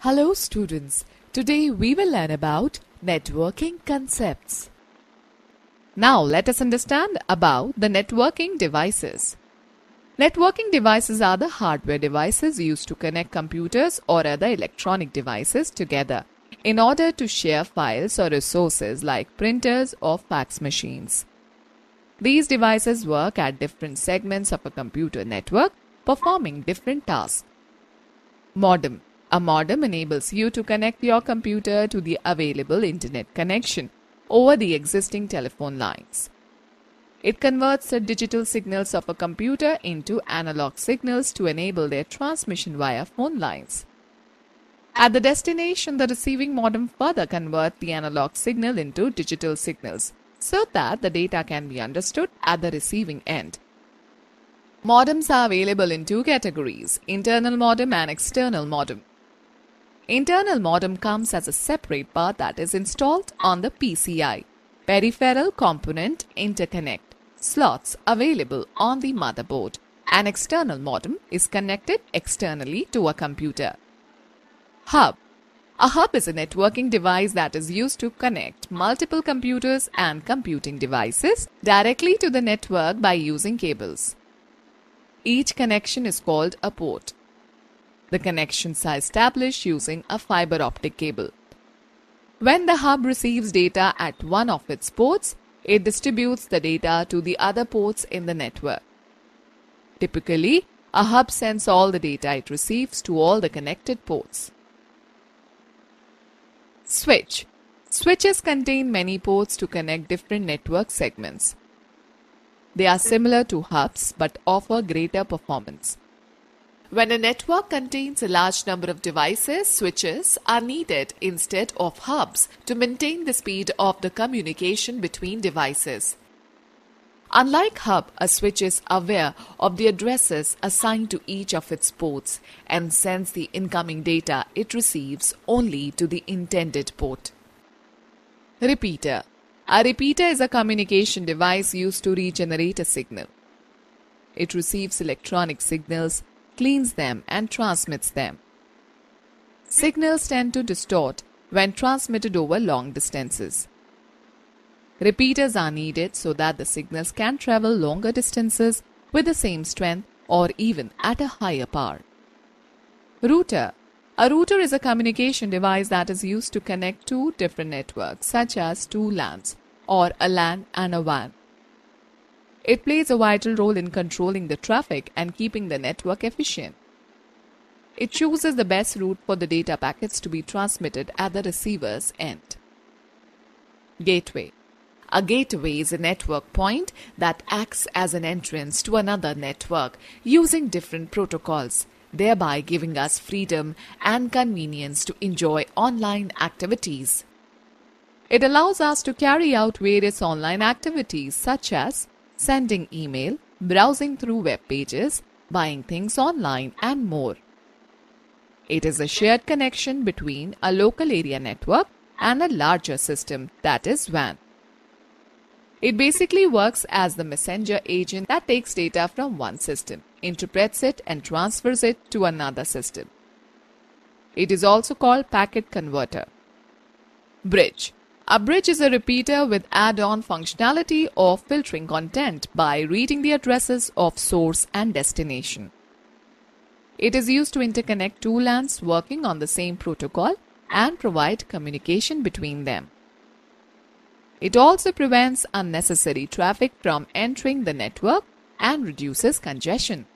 Hello students, today we will learn about networking concepts. Now let us understand about the networking devices. Networking devices are the hardware devices used to connect computers or other electronic devices together in order to share files or resources like printers or fax machines. These devices work at different segments of a computer network, performing different tasks. Modem. A modem enables you to connect your computer to the available internet connection over the existing telephone lines. It converts the digital signals of a computer into analog signals to enable their transmission via phone lines. At the destination, the receiving modem further converts the analog signal into digital signals so that the data can be understood at the receiving end. Modems are available in two categories, internal modem and external modem. Internal modem comes as a separate part that is installed on the PCI, Peripheral Component Interconnect, slots available on the motherboard. An external modem is connected externally to a computer. Hub. A hub is a networking device that is used to connect multiple computers and computing devices directly to the network by using cables. Each connection is called a port. The connections are established using a fiber optic cable. When the hub receives data at one of its ports, it distributes the data to the other ports in the network. Typically, a hub sends all the data it receives to all the connected ports. Switch. Switches contain many ports to connect different network segments. They are similar to hubs but offer greater performance. When a network contains a large number of devices, switches are needed instead of hubs to maintain the speed of the communication between devices. Unlike hub, a switch is aware of the addresses assigned to each of its ports and sends the incoming data it receives only to the intended port. Repeater. A repeater is a communication device used to regenerate a signal. It receives electronic signals, cleans them and transmits them. Signals tend to distort when transmitted over long distances. Repeaters are needed so that the signals can travel longer distances with the same strength or even at a higher power. Router. A router is a communication device that is used to connect two different networks such as two LANs or a LAN and a WAN. It plays a vital role in controlling the traffic and keeping the network efficient. It chooses the best route for the data packets to be transmitted at the receiver's end. Gateway. A gateway is a network point that acts as an entrance to another network using different protocols, thereby giving us freedom and convenience to enjoy online activities. It allows us to carry out various online activities such as sending email, browsing through web pages, buying things online, and more. It is a shared connection between a local area network and a larger system, that is WAN. It basically works as the messenger agent that takes data from one system, interprets it, and transfers it to another system. It is also called packet converter. Bridge. A bridge is a repeater with add-on functionality of filtering content by reading the addresses of source and destination. It is used to interconnect two LANs working on the same protocol and provide communication between them. It also prevents unnecessary traffic from entering the network and reduces congestion.